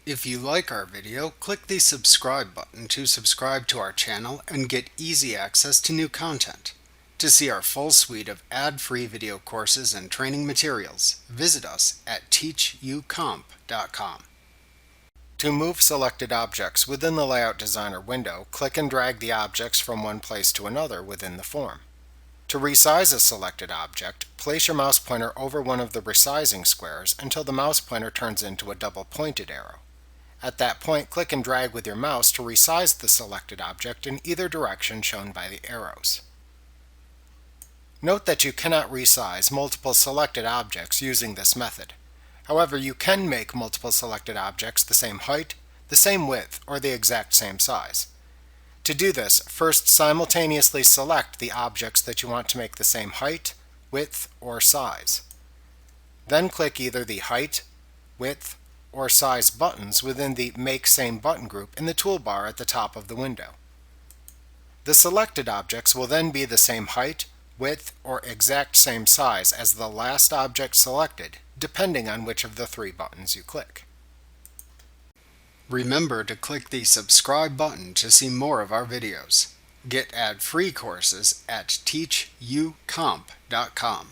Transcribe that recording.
If you like our video, click the subscribe button to subscribe to our channel and get easy access to new content. To see our full suite of ad-free video courses and training materials, visit us at teachucomp.com. To move selected objects within the Layout Designer window, click and drag the objects from one place to another within the form. To resize a selected object, place your mouse pointer over one of the resizing squares until the mouse pointer turns into a double-pointed arrow. At that point, click and drag with your mouse to resize the selected object in either direction shown by the arrows. Note that you cannot resize multiple selected objects using this method. However, you can make multiple selected objects the same height, the same width, or the exact same size. To do this, first simultaneously select the objects that you want to make the same height, width, or size. Then click either the Height, Width, or Size buttons within the Make Same Button group in the toolbar at the top of the window. The selected objects will then be the same height, width, or exact same size as the last object selected, depending on which of the three buttons you click. Remember to click the subscribe button to see more of our videos. Get ad-free courses at teachucomp.com.